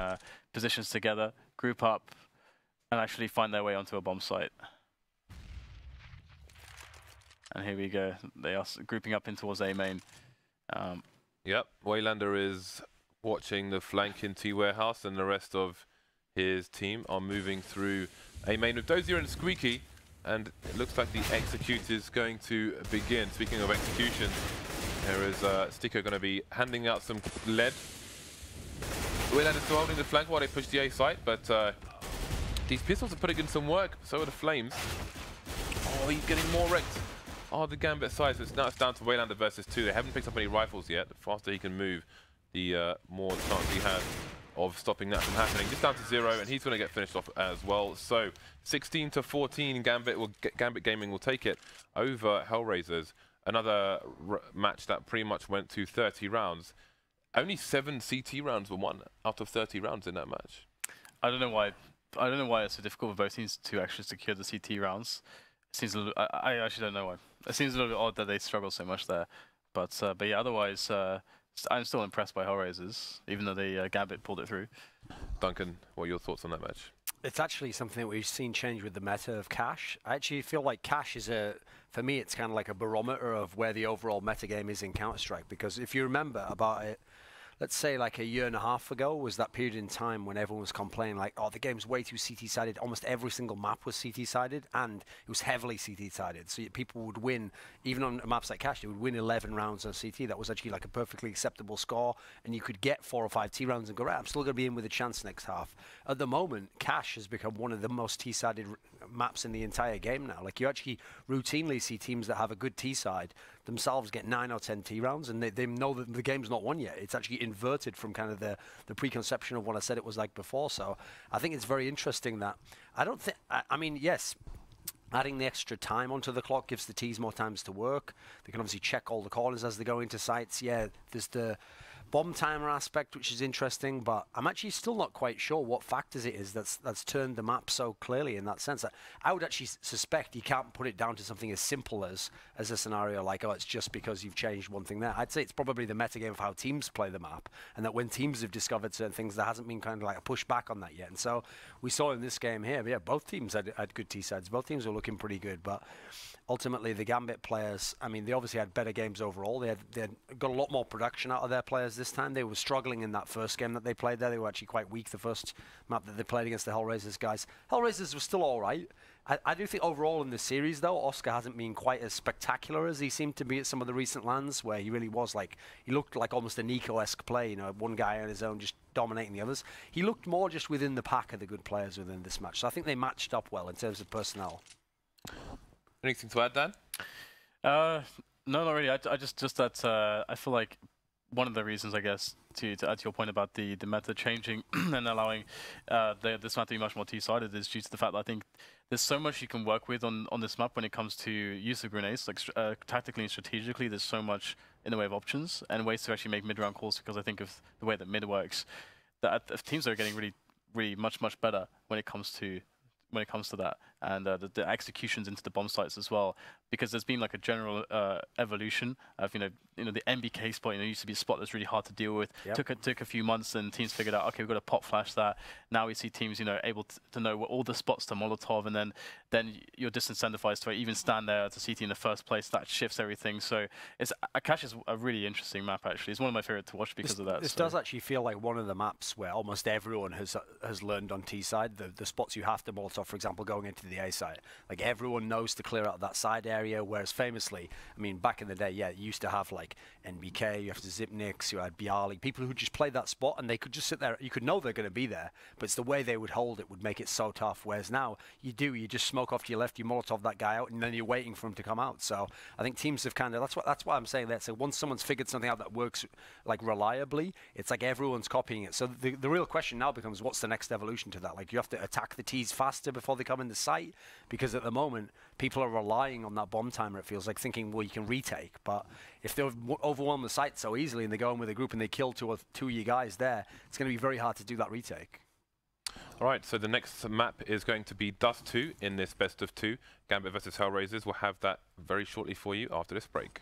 positions together, group up, and actually find their way onto a bomb site. And here we go. They are grouping up in towards A main. Yep, Waylander is watching the flank in T warehouse, and the rest of his team are moving through A main with Dozier and Squeaky, and it looks like the execute is going to begin. Speaking of execution, there is Sticker going to be handing out some lead. Waylander still holding the flank while they push the A site, but these pistols are putting in some work. So are the Flames. Oh, he's getting more wrecked. Oh, the Gambit side, so now it's down to Waylander versus 2. They haven't picked up any rifles yet. The faster he can move, the more chance he has of stopping that from happening. Just down to 0, and he's going to get finished off as well. So 16-14, Gambit Gaming will take it over HellRaisers. Another match that pretty much went to 30 rounds. Only 7 CT rounds were won out of 30 rounds in that match. I don't know why. I don't know why it's so difficult for both teams to actually secure the CT rounds. It seems a little, I actually don't know why. It seems a little bit odd that they struggle so much there. But yeah, otherwise, I'm still impressed by HellRaisers, even though they Gambit pulled it through. Duncan, what are your thoughts on that match? It's actually something that we've seen change with the meta of Cash. I actually feel like Cash is for me, it's kind of like a barometer of where the overall meta game is in Counter-Strike. Because if you remember about it, let's say like a year and a half ago was that period in time when everyone was complaining like, oh, the game's way too CT-sided. Almost every single map was CT-sided, and it was heavily CT-sided. So people would win, even on maps like Cash, they would win 11 rounds on CT. That was actually like a perfectly acceptable score, and you could get 4 or 5 T rounds and go, right, I'm still going to be in with a chance next half. At the moment, Cash has become one of the most T-sided maps in the entire game now. Like, you actually routinely see teams that have a good T-side themselves get 9 or 10 T rounds, and they know that the game's not won yet. It's actually inverted from kind of the preconception of what I said it was like before. So I think it's very interesting that I mean, yes, adding the extra time onto the clock gives the Ts more times to work. They can obviously check all the corners as they go into sites. Yeah, there's the bomb timer aspect, which is interesting, but I'm actually still not quite sure what factors it is that's turned the map so clearly in that sense. I would actually suspect you can't put it down to something as simple as a scenario like, oh, it's just because you've changed one thing there. I'd say it's probably the metagame of how teams play the map, and that when teams have discovered certain things, there hasn't been kind of like a pushback on that yet. And so we saw in this game here, yeah, both teams had good T-sides. Both teams were looking pretty good, but ultimately the Gambit players, I mean, they obviously had better games overall. They had got a lot more production out of their players this time. They were struggling in that first game that they played there. They were actually quite weak the first map that they played against the HellRaisers guys. HellRaisers were still all right. I do think overall in the series, though, Oscar hasn't been quite as spectacular as he seemed to be at some of the recent lands, where he really was like, he looked like almost a Nico-esque play, you know, one guy on his own just dominating the others. He looked more just within the pack of the good players within this match. So I think they matched up well in terms of personnel. Anything to add, Dan? No, not really. I just that I feel like one of the reasons, I guess, to add to your point about the meta changing and allowing this map to be much more T-sided is due to the fact that I think there's so much you can work with on this map when it comes to use of grenades. Like tactically and strategically, there's so much in the way of options and ways to actually make mid-round calls, because I think of the way that mid works, that teams are getting really much better when it comes to that, and the executions into the bomb sites as well, because there's been like a general evolution of the MBK spot. Used to be a spot that's really hard to deal with. Yep. Took a few months, and teams figured out, okay, we've got to pop flash that. Now we see teams able to know all the spots to Molotov, and then you're disincentivized to even stand there to CT in the first place. That shifts everything. So Akash is a really interesting map. Actually, it's one of my favorite to watch because of that. This does actually feel like one of the maps where almost everyone has learned on T side. The spots you have to Molotov, for example, going into the A side, like everyone knows to clear out that side area. Whereas famously, I mean, back in the day, yeah, you used to have like NBK, you have to Zipnix, you had Bialy, people who just played that spot and they could just sit there. You could know they're going to be there, but it's the way they would hold it would make it so tough. Whereas now you just smoke off to your left, you Molotov that guy out, and then you're waiting for him to come out. So I think teams have kind of that's why I'm saying that. So once someone's figured something out that works like reliably, it's like everyone's copying it. So the real question now becomes, what's the next evolution to that? Like, you have to attack the T's faster before they come in the site, because at the moment people are relying on that bomb timer, it feels like, thinking, well, you can retake. But if they overwhelm the site so easily and they go in with a group and they kill two of your guys there, it's going to be very hard to do that retake. All right, so the next map is going to be Dust 2 in this best of 2. Gambit versus HellRaisers. We'll have that very shortly for you after this break.